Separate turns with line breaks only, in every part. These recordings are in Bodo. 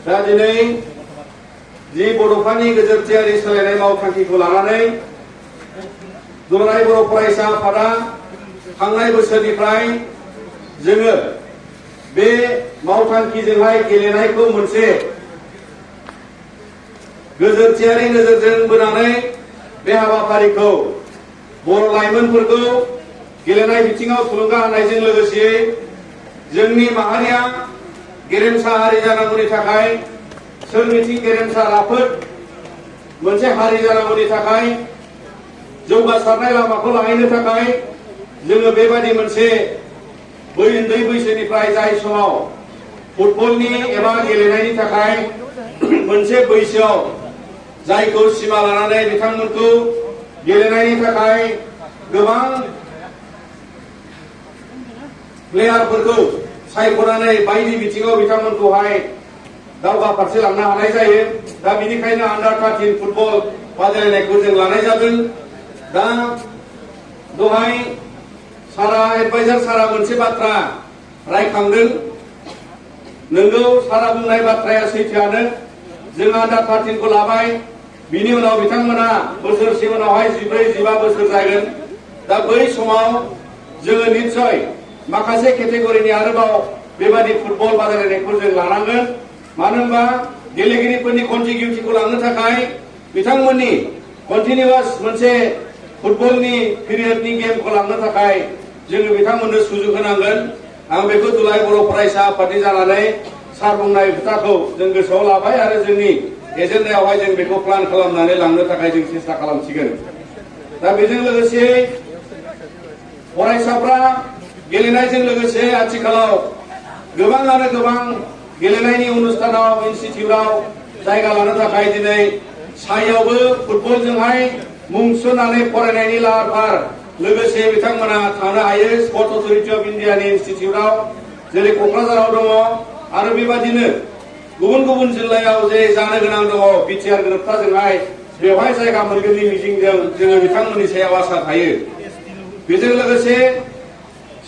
दा दिनै जि बड'फानि गेजेरथियारि सोलायनाय मावथांखिखौ लानानै दुलाराय बर' फरायसा आफादा थांनाय बोसोरनिफ्राय जोङो बे मावथांखिजोंहाय गेलेनायखौ मोनसे गोजोरथियारि नोजोरजों बोनानै बे हाबाफारिखौ बर' लाइमोनफोरखौ गेलेनाय बिथिङाव थुलुंगा होनायजों लोगोसे जोंनि माहारिया गेरेमसा हारि जानांगौनि थाखाय सोरबिथिं गेरेमसा राफोद मोनसे हारि जानांगौनि थाखाय जौगासारनाय लामाखौ लाहैनो थाखाय जोङो बेबायदि मोनसे बै उन्दै बैसोनिफ्राय जाय समाव फुटबलनि एबा गेलेनायनि थाखाय मोनसे बैसोआव जायखौ सिमा लानानै बिथांमोनखौ गेलेनायनि थाखाय गोबां प्लेयारफोरखौ सायख'नानै बायदि बिथिङाव बिथांमोनखौहाय दावगा फारसे लांनो हानाय जायो। दा बेनिखायनो आन्डार 13 फुटबल बादायलायनायखौ जों लानाय जादों। दा दहाय सारा एडभाइजार सारा मोनसे बाथ्रा रायखांदों। नोंगौ सारा बुंनाय बाथ्राया सैथोआनो। जों आन्डार 13 खौ लाबाय, बिनि उनाव बिथांमोना बोसोरसे उनावहाय 14-15 बोसोर जागोन। दा बै समाव जोङो निश्चय माखासे केटेगरिनि आरोबाव बेबादि फुटबल बादायलायनायखौ जों लानांगोन। मानो होनबा गेलेगिरिफोरनि कन्टिगिउटिखौ लांनो थाखाय बिथांमोननि कन्टिनिउवास मोनसे फुटबलनि पिरियडनि गेमखौ लांनो थाखाय जोङो बिथांमोननो सुजुग होनांगोन। आं बेखौ दुलाराय बर' फरायसा आफादनि जानानै सार बुंनाय खोथाखौ जों गोसोआव लाबाय आरो जोंनि एजेन्डायावहाय जों बेखौ प्लान खालामनानै लांनो थाखाय जों सेस्था खालामसिगोन। दा बेजों लोगोसे फरायसाफ्रा गेलेनायजों लोगोसे आथिखालाव गोबाङानो गोबां गेलेनायनि अनुष्ठानाव इनस्टिटिउटआव जायगा लानो थाखाय दिनै साइयावबो फुटबलजोंहाय मुं थिसननानै फरायनायनि लाहार फाहार लोगोसे बिथांमोना थांनो हायो। स्पर्ट्स अथरिटि अफ इन्डियानि इनस्टिटिउटआव जेरै क'क्राझाराव दङ आरो बेबादिनो गुबुन गुबुन जिल्लायाव जे जानो गोनां दङ बिटिआर गोरोबथाजोंहाय बेवहाय जायगा मोनगोननि मिजिंजों जोङो बिथांमोननि सायाव आसा थायो। बेजों लोगोसे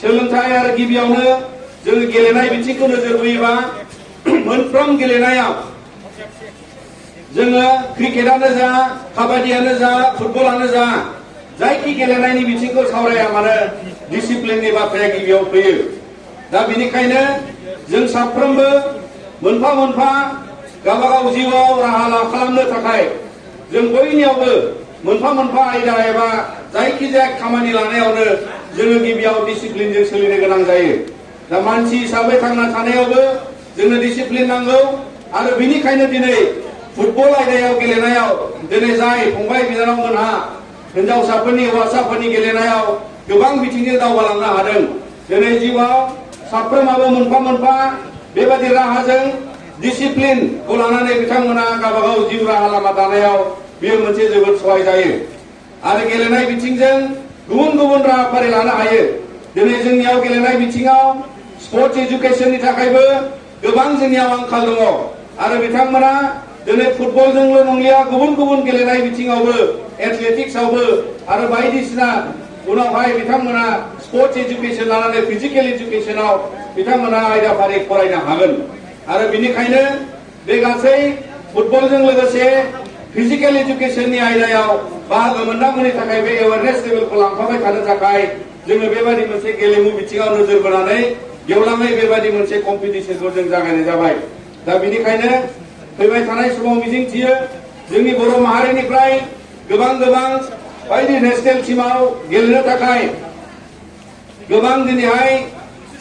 सोलोंथाइ आरो गिबियावनो जोङो गेलेनाय बिथिंखौ नोजोर बोयोबा मोनफ्रोम गेलेनायाव जोङो क्रिकेटानो जा काबादियानो जा फुटबलानो जा जायखि गेलेनायनि बिथिंखौ सावराया मानो डिसिप्लिननि बाथ्राया गिबियाव फैयो। दा बेनिखायनो जों साफ्रोमबो मोनफा मोनफा गावबागाव जिउआव राहा खालामनो थाखाय जों बयनियावबो मोनफा मोनफा आयदा एबा जायखिजाया खामानि लानायावनो जोङो गिबियाव डिसिप्लिनजों सोलिनो गोनां जायो। दा मानसि हिसाबै थांना थानायावबो जोंनो डिसिप्लिन नांगौ आरो बेनिखायनो दिनै फुटबल आयदायाव गेलेनायाव दिनै जाय फंबाय बिनानावमोनहा हिनजावसाफोरनि हौवासाफोरनि गेलेनायाव गोबां बिथिंजों दावगालांनो हादों। दिनै जिउआव साफ्रोमाबो मोनफा मोनफा बेबादि राहाजों डिसिप्लिनखौ लानानै बिथांमोना गावबागाव जिउ राहा लामा दानायाव बेयो मोनसे जोबोद सहाय जायो आरो गेलेनाय बिथिंजों गुबुन गुबुन राहाफारि लानो हायो। दिनै जोंनियाव गेलेनाय बिथिङाव स्पर्ट्स एजुकेशननि थाखायबो गोबां जोंनियाव आंखाल दङ आरो बिथांमोना दिनै फुटबलजोंल' नंलिया गुबुन गुबुन गेलेनाय बिथिङावबो एथलेटिक्सआवबो आरो बायदिसिना उनावहाय बिथांमोना स्पर्ट्स एजुकेशन लानानै फिजिकेल एजुकेशनाव बिथांमोना आयदाफारि फरायनो हागोन आरो बिनिखायनो बे गासै फुटबलजों लोगोसे फिजिकेल एजुकेशननि आयदायाव बाहागो मोननांगौनि थाखाय बे एवारनेस लेभेलखौ लांफाबाय थानो थाखाय जोङो बेबायदि मोनसे गेलेमु बिथिङाव नोजोर बोनानै गेवलाङै बेबायदि मोनसे कम्पिटिशनखौ जों जागायनाय जाबाय। दा बेनिखायनो फैबाय थानाय समाव मिजिंथियो जोंनि बर' माहारिनिफ्राय गोबां बायदि नेशनेल टीमाव गेलेनो थाखाय गोबां दिनैहाय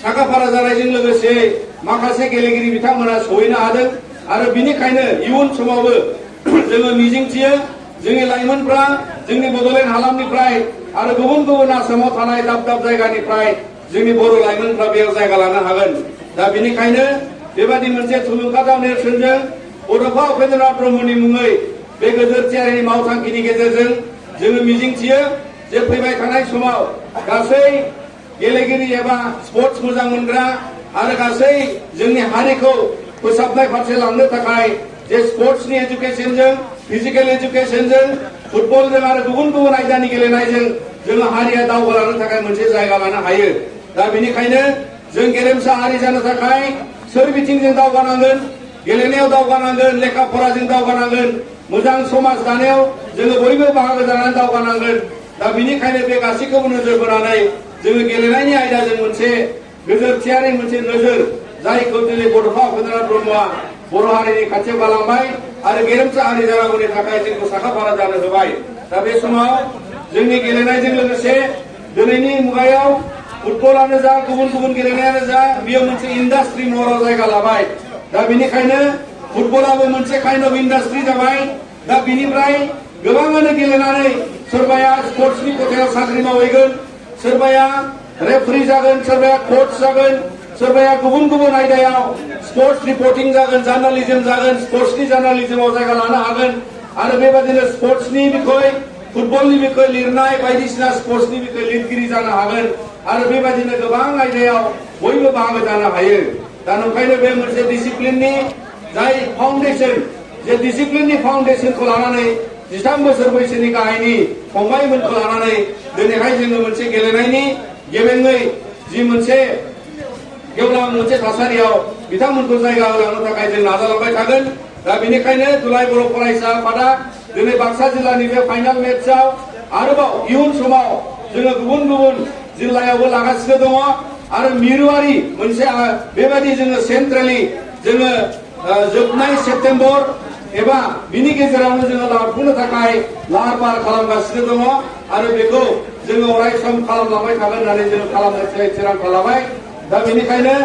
साखाफारा जानायजों लोगोसे माखासे गेलेगिरि बिथांमोना सहैनो हादों आरो बिनिखायनो इयुन समावबो जोङो मिजिंथियो जोंनि लाइमोनफ्रा जोंनि बड'लेण्ड हालामनिफ्राय आरो गुबुन गुबुन आसामाव थानाय दाब दाब जायगानिफ्राय जोंनि बर' लाइमोनफ्रा बेयाव जायगा लानो हागोन। दा बेनिखायनो बेबादि मोनसे थुलुंगाथाव नेरसोनजों बड'फा उपेन्द्रनाथ ब्रह्मनि मुङै बे गोजोरथियारि मावथांखिनि गेजेरजों जोङो मिजिंथियो जे फैबाय थानाय समाव गासै गेलेगिरि एबा स्पर्ट्स मोजां मोनग्रा आरो गासै जोंनि हारिखौ फोसाबनाय फारसे लांनो थाखाय जे स्पर्ट्सनि एजुकेशनजों फिजिकेल एजुकेशनजों फुटबलजों आरो गुबुन गुबुन आयदानि गेलेनायजों जोङो हारिया दावगालांनो थाखाय मोनसे जायगा लानो हायो। दा बेनिखायनो जों गेरेमसा हारि जानो थाखाय सोर बिथिंजों दावगानांगोन गेलेनायाव दावगानांगोन, लेखा फराजों दावगानांगोन, मोजां समाज दानायाव जोङो बयबो बाहागो जानानै दावगानांगोन। दा बिनिखायनो बे गासैखौबो नोजोर बोनानै जोङो गेलेनायनि आयदाजों मोनसे गोजोरथियारि मोनसे नोजोर जायखौ दिनै बड'फा उपेन्द्रनाथ ब्रह्मआ बर' हारिनि खाथियाव गालांबाय आरो गेरेमसा हारि जानांगौनि थाखाय जोंखौ साखाफारा जानो होबाय। दा बे समाव जोंनि गेलेनायजों लोगोसे दिनैनि मुगायाव फुटबलानो जा गुबुन गुबुन गेलेनायानो जा बेयो मोनसे इन्डास्ट्रि महराव जायगा लाबाय। दा बेनिखायनो फुटबलाबो मोनसे काइन्ड अफ इन्डास्ट्रि जाबाय। दा बिनिफ्राय गोबाङानो गेलेनानै सोरबाया स्पर्ट्सनि खथायाव साख्रि मावहैगोन, सोरबाया रेफारि जागोन, सोरबाया कोच जागोन, सोरबाया गुबुन गुबुन आयदायाव स्पर्ट्स रिपर्टिं जागोन, जार्नालिजम जागोन, स्पर्ट्सनि जार्नालिजमाव जायगा लानो हागोन आरो बेबायदिनो स्पर्ट्सनि बिखय फुटबलनि बिखय लिरनाय बायदिसिना स्पर्ट्सनि बिखय लिरगिरि जानो हागोन आरो बेबायदिनो गोबां आयदायाव बयबो बाहागो जानो हायो। दा नंखायनो बे मोनसे डिसिप्लिननि जाय फाउन्डेसन, जे डिसिप्लिननि फाउन्डेसनखौ लानानै 13 बोसोर बैसोनि गाहायनि फंबायमोनखौ लानानै दिनैहाय जोङो मोनसे गेलेनायनि गेबेङै जि मोनसे गेवलां मोनसे थासारियाव बिथांमोनखौ जायगा होलांनो थाखाय जों नाजालांबाय थागोन। दा बेनिखायनो दुलाराय बर' फरायसा आफादा दिनै बाक्सा जिल्लानि बे फाइनाल मेचआव आरोबाव इयुन समाव जोङो गुबुन गुबुन जिल्लायावबो लागासिनो दङ आरो मिरुआरि मोनसे बेबायदि जोङो सेन्ट्रेलि जोङो जोबनाय सेप्तेम्बर एबा बिनि गेजेरावनो जोङो लाफुंनो थाखाय लाहार फाहार खालामगासिनो दङ आरो बेखौ जोङो अराय सम खालामलांबाय थागोन होननानै जोङो खालामनो थिरांथा लाबाय। दा बेनिखायनो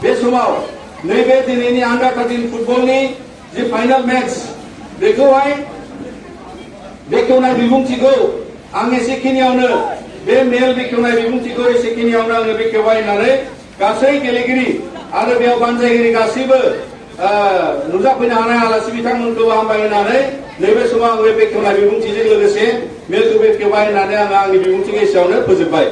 बे समाव नैबे दिनैनि आन्डार 13 फुटबलनि जि फाइनाल मेच बेखौहाय बेखेवनाय बिबुंथिखौ आं एसेखिनियावनो बे मेल बेखेवनाय बिबुंथिखौ एसेखिनियावनो आङो बेखेवबाय होननानै गासै गेलेगिरि आरो बेयाव बानजायगिरि गासैबो नुजाफैनो हानाय आलासि बिथांमोनखौ हामबाय होननानै नैबे समाव आं बे बेखेवनाय बिबुंथिजों लोगोसे मेलखौ बेखेवबाय होननानै आङो आंनि बिबुंथिखौ एसेयावनो फोजोबबाय।